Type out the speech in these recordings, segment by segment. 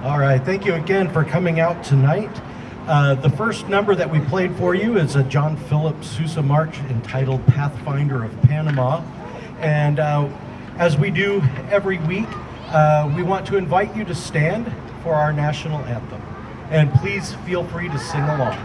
All right, thank you again for coming out tonight. The first number that we played for you is a John Philip Sousa march entitled Pathfinder of Panama. And as we do every week, we want to invite you to stand for our national anthem. And please feel free to sing along.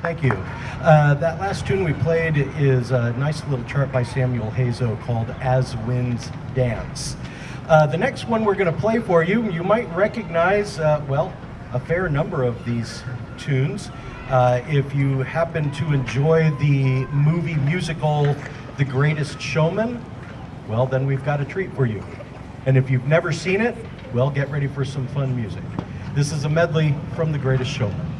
Thank you. That last tune we played is a nice little chart by Samuel Hazo called As Winds Dance. The next one we're going to play for you, you might recognize, well, a fair number of these tunes. If you happen to enjoy the movie musical The Greatest Showman, well, then we've got a treat for you. And if you've never seen it, well, get ready for some fun music. This is a medley from The Greatest Showman.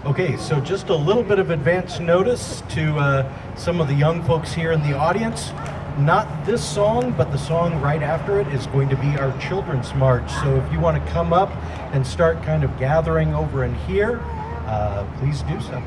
Okay, so just a little bit of advance notice to some of the young folks here in the audience. Not this song, but the song right after it is going to be our children's march. So if you want to come up and start kind of gathering over in here, please do so.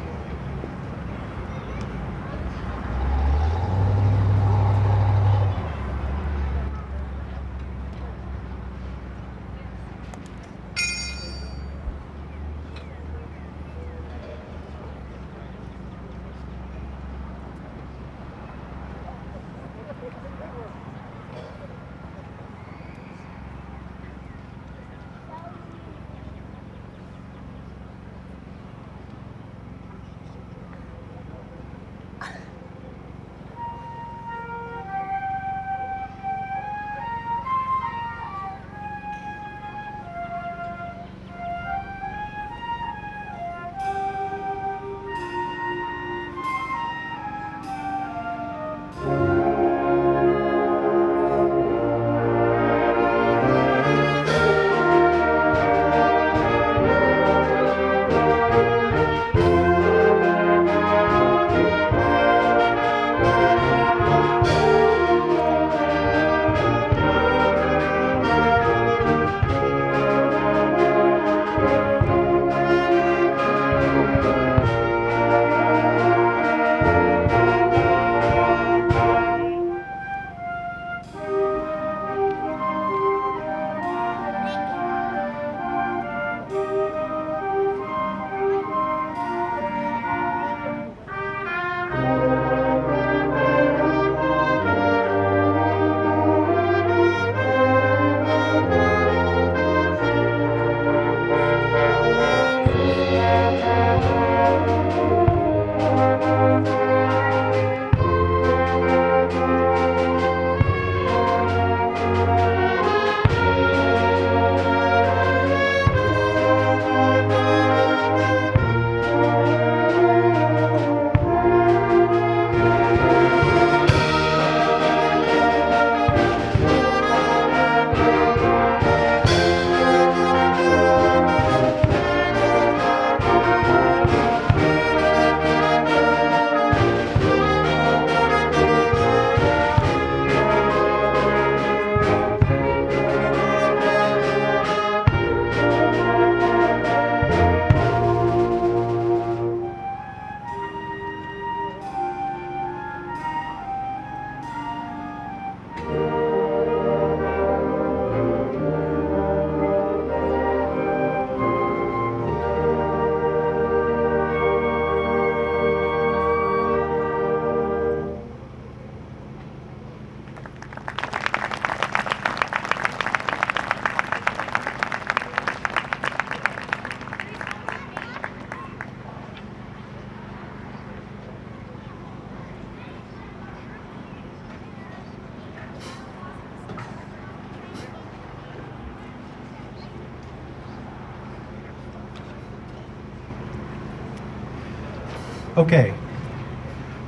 Okay,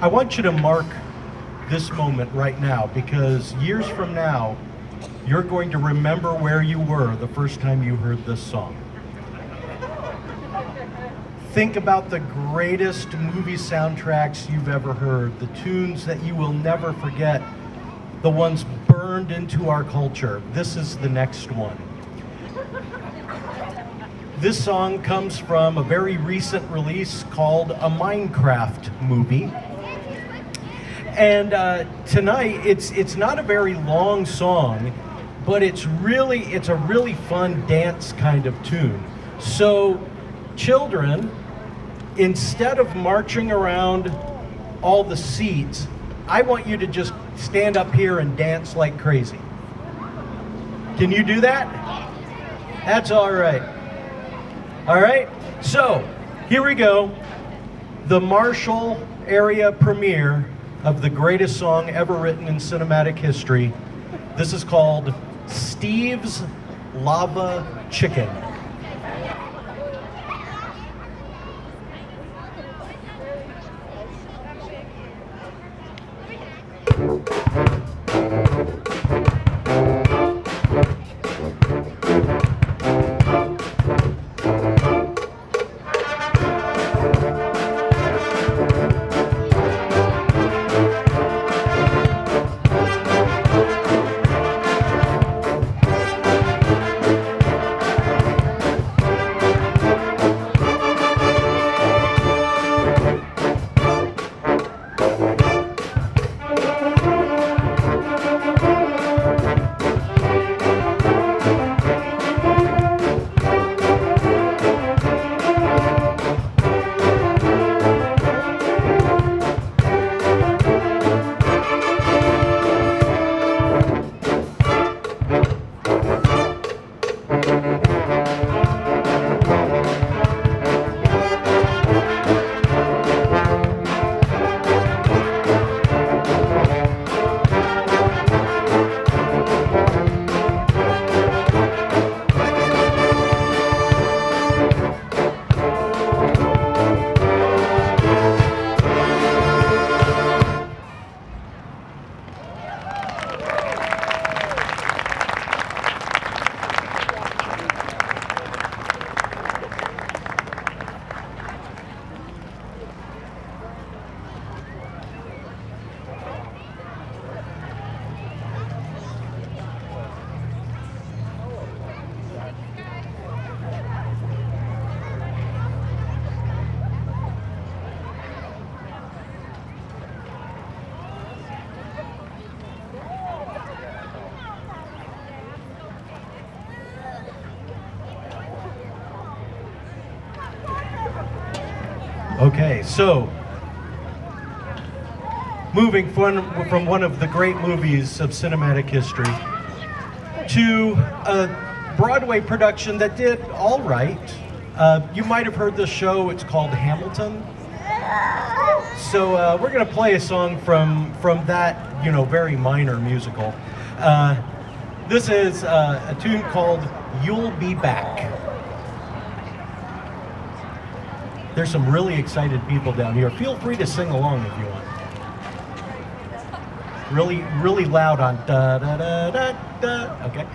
I want you to mark this moment right now because years from now, you're going to remember where you were the first time you heard this song. Think about the greatest movie soundtracks you've ever heard, the tunes that you will never forget, the ones burned into our culture. This is the next one. This song comes from a very recent release called a Minecraft movie. And tonight, it's not a very long song, but it's a really fun dance kind of tune. So children, instead of marching around all the seats, I want you to just stand up here and dance like crazy. Can you do that? That's all right. All right, so here we go. The Marshall area premiere of the greatest song ever written in cinematic history. This is called Steve's Lava Chicken. Okay, so moving from one of the great movies of cinematic history to a Broadway production that did all right. You might have heard this show. It's called Hamilton. So we're going to play a song from that, very minor musical. This is a tune called You'll Be Back. There's some really excited people down here. Feel free to sing along if you want. Really, really loud on da da da da da. Okay.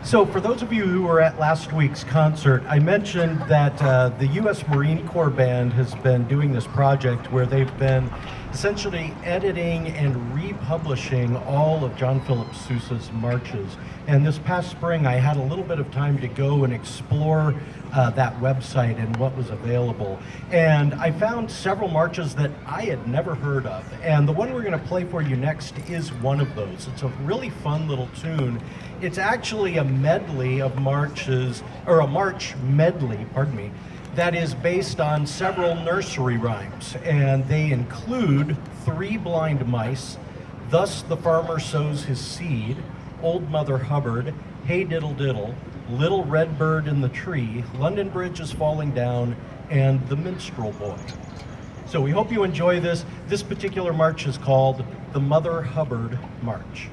So for those of you who were at last week's concert, I mentioned that the U.S. Marine Corps Band has been doing this project where they've been essentially editing and republishing all of John Philip Sousa's marches. And this past spring, I had a little bit of time to go and explore that website and what was available. And I found several marches that I had never heard of. And the one we're going to play for you next is one of those. It's a really fun little tune. It's actually a medley of marches, or a march medley, pardon me, that is based on several nursery rhymes. And they include Three Blind Mice, Thus the Farmer Sows His Seed, Old Mother Hubbard, Hey Diddle Diddle, Little Red Bird in the Tree, London Bridge is Falling Down, and The Minstrel Boy. So we hope you enjoy this. This particular march is called the Mother Hubbard March.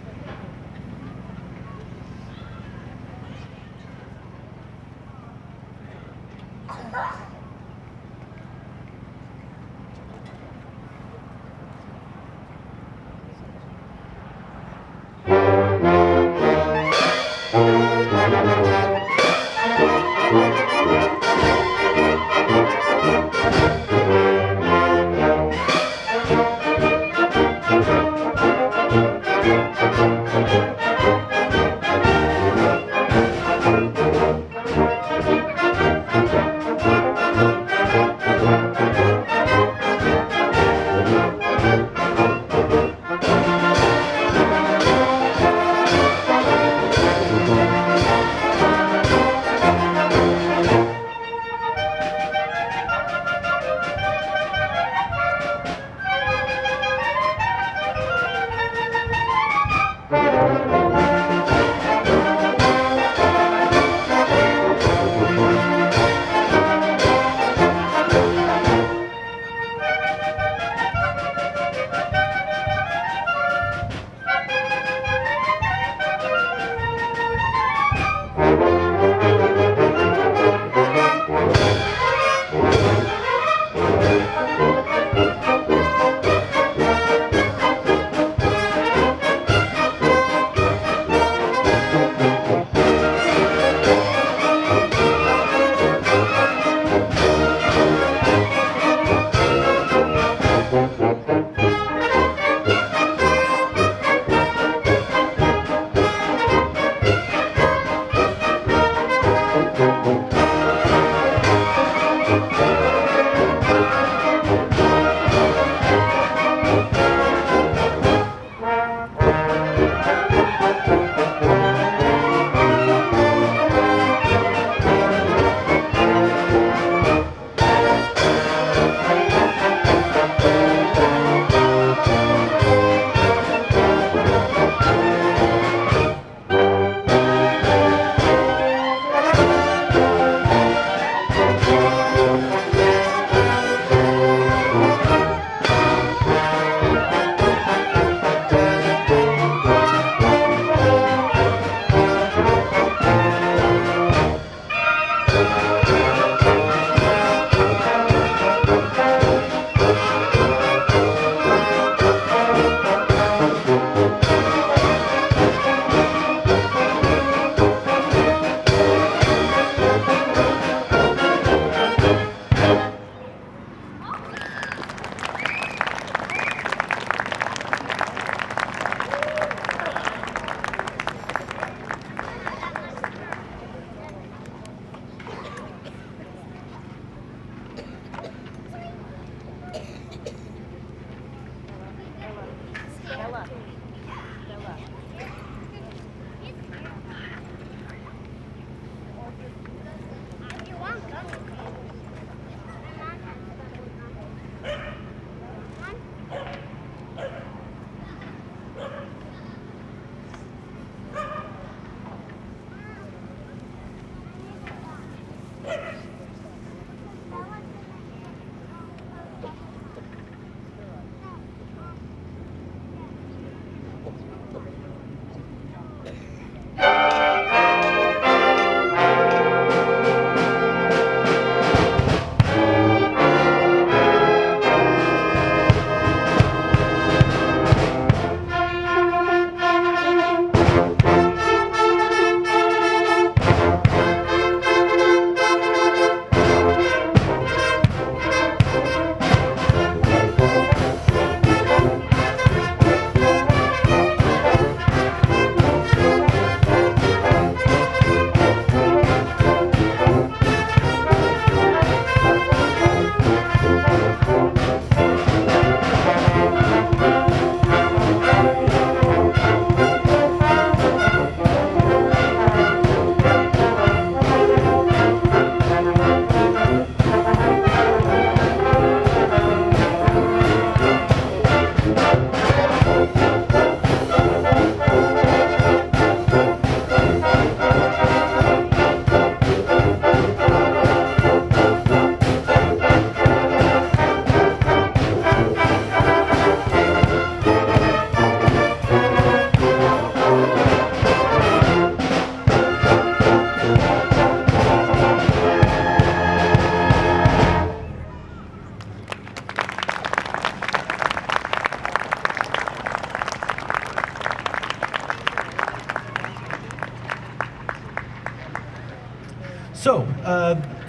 So,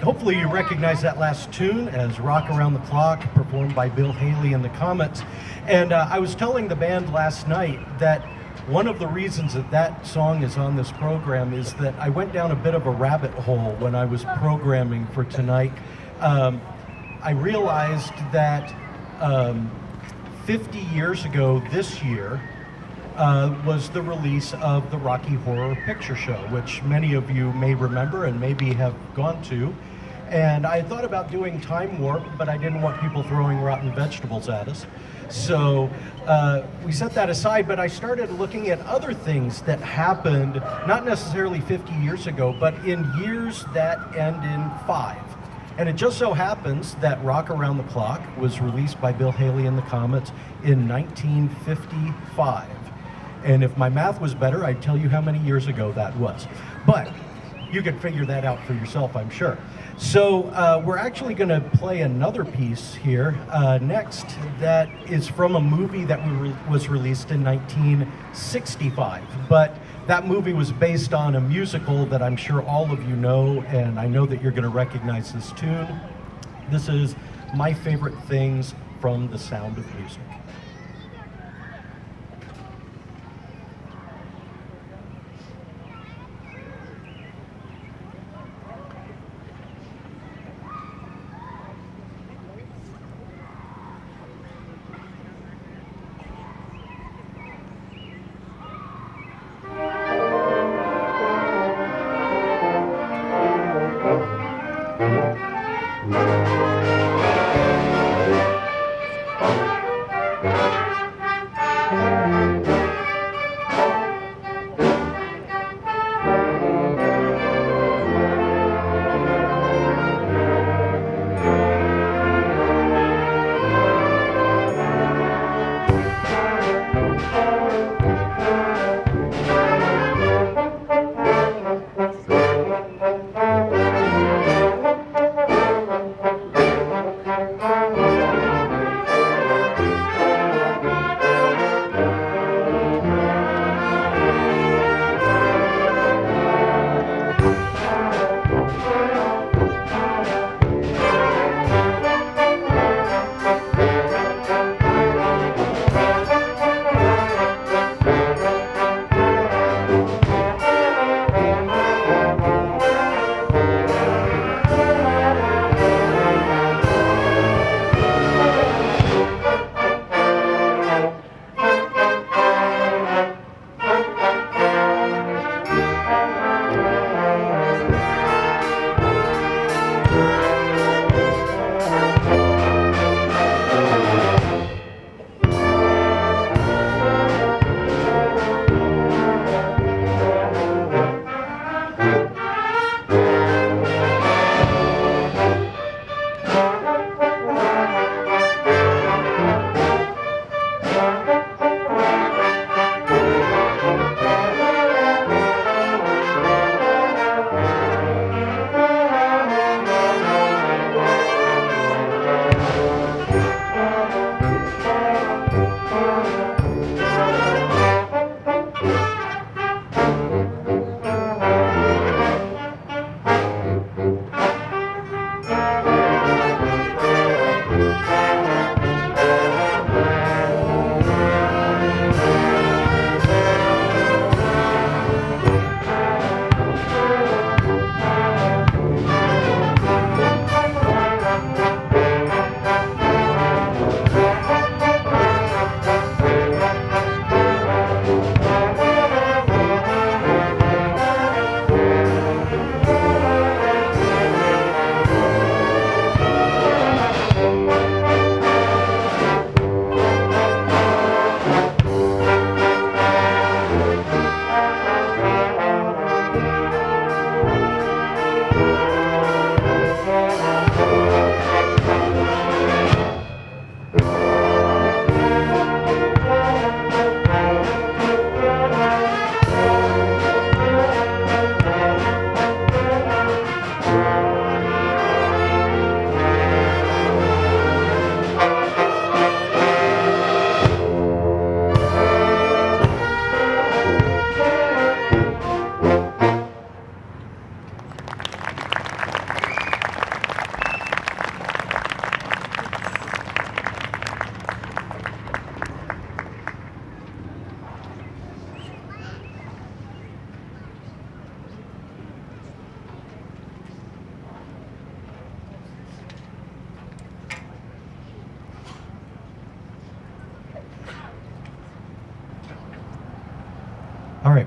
hopefully you recognize that last tune as Rock Around the Clock, performed by Bill Haley and the Comets. And I was telling the band last night that one of the reasons that that song is on this program is that I went down a bit of a rabbit hole when I was programming for tonight. I realized that 50 years ago this year, was the release of the Rocky Horror Picture Show, which many of you may remember and maybe have gone to. And I thought about doing Time Warp, but I didn't want people throwing rotten vegetables at us. So we set that aside, but I started looking at other things that happened, not necessarily 50 years ago, but in years that end in 5. And it just so happens that Rock Around the Clock was released by Bill Haley and the Comets in 1955. And if my math was better, I'd tell you how many years ago that was. But you could figure that out for yourself, I'm sure. So we're actually going to play another piece here next that is from a movie that was released in 1965. But that movie was based on a musical that I'm sure all of you know, and I know that you're going to recognize this tune. This is My Favorite Things from The Sound of Music.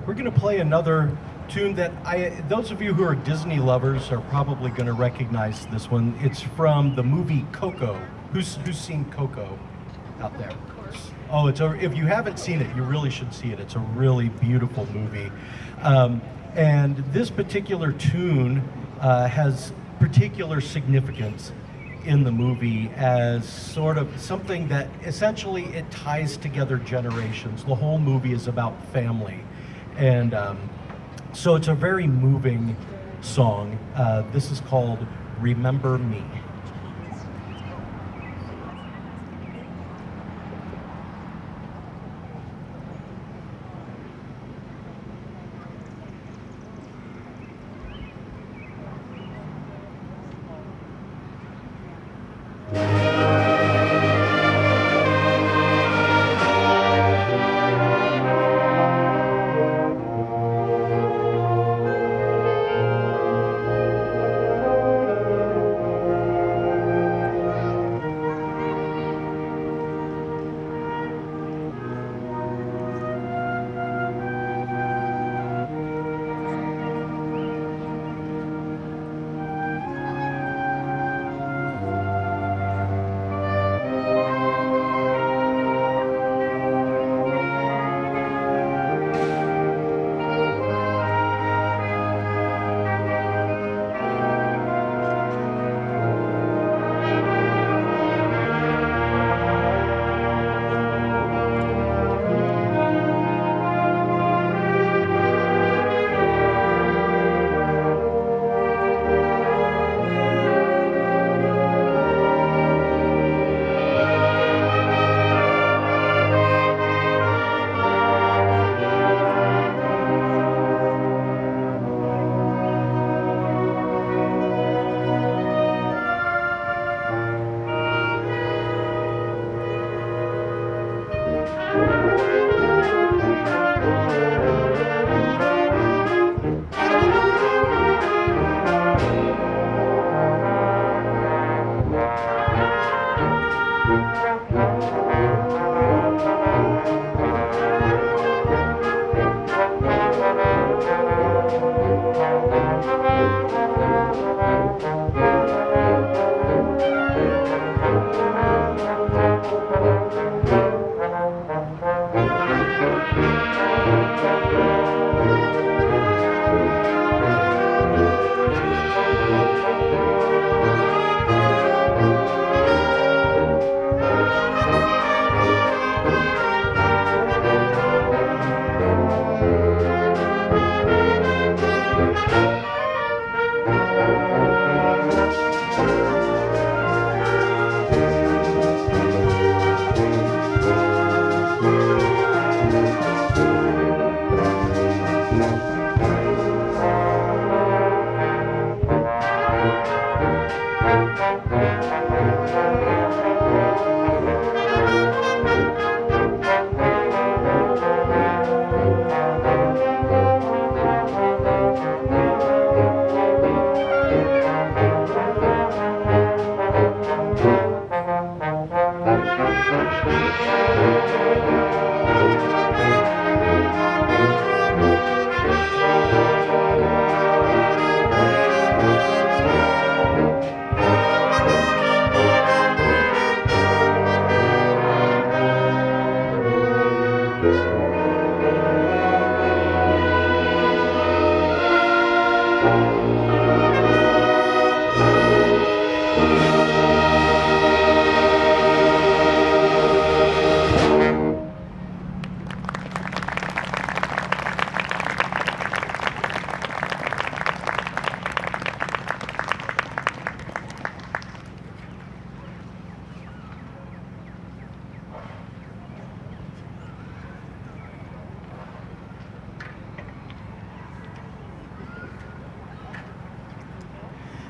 we're going to play another tune that those of you who are Disney lovers are probably going to recognize this one. It's from the movie Coco. Who's seen Coco out there? Of course. Oh, if you haven't seen it, you really should see it. It's a really beautiful movie. And this particular tune has particular significance in the movie as sort of something that essentially it ties together generations. The whole movie is about family. And so it's a very moving song. This is called Remember Me.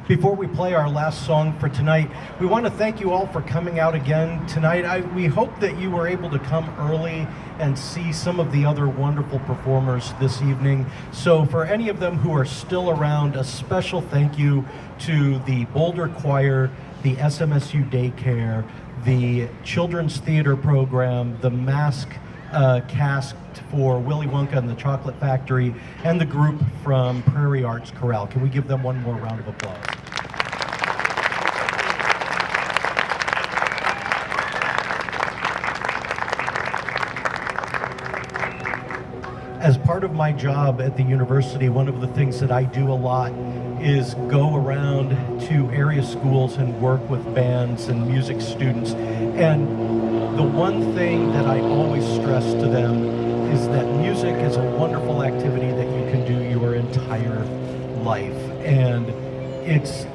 Before we play our last song for tonight, we want to thank you all for coming out again tonight. We hope that you were able to come early and see some of the other wonderful performers this evening. So for any of them who are still around, a special thank you to the Boulder Choir, the SMSU Daycare, the Children's Theater Program, the Mask cast for Willy Wonka and the Chocolate Factory, and the group from Prairie Arts Chorale. Can we give them one more round of applause? As part of my job at the university, one of the things that I do a lot is go around to area schools and work with bands and music students. And the one thing that I always stress to them is that music is a wonderful activity that you can do your entire life. And it's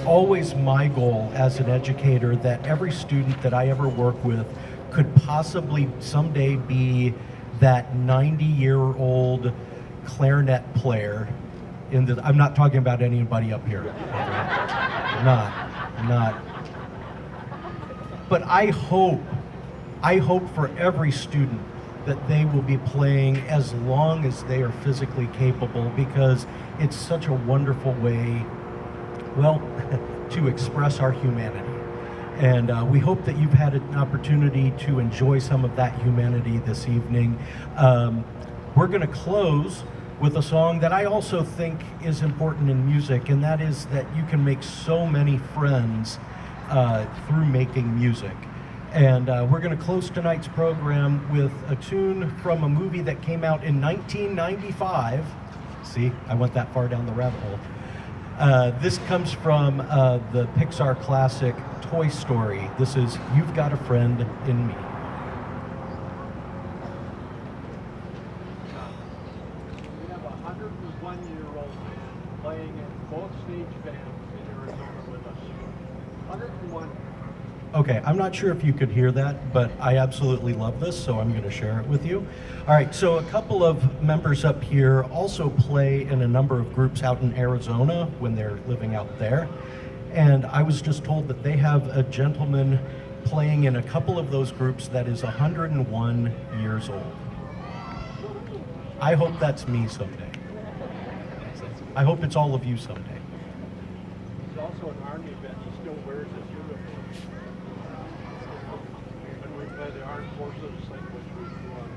always my goal as an educator that every student that I ever work with could possibly someday be that 90-year-old clarinet player in the, I'm not talking about anybody up here. Not. But I hope for every student that they will be playing as long as they are physically capable, because it's such a wonderful way, well, to express our humanity. And we hope that you've had an opportunity to enjoy some of that humanity this evening. We're going to close with a song that I also think is important in music, and that is that you can make so many friends through making music. And we're going to close tonight's program with a tune from a movie that came out in 1995. See, I went that far down the rabbit hole. This comes from the Pixar classic Toy Story. This is You've Got a Friend in Me. We have a 101-year-old man playing in both stage bands in Arizona with us. 101. Okay, I'm not sure if you could hear that, but I absolutely love this, so I'm going to share it with you. All right, so a couple of members up here also play in a number of groups out in Arizona when they're living out there. And I was just told that they have a gentleman playing in a couple of those groups that is 101 years old. I hope that's me someday. I hope it's all of you someday. He's also an Army vet. He still wears his uniform. When we play the Armed Forces thing, which we do on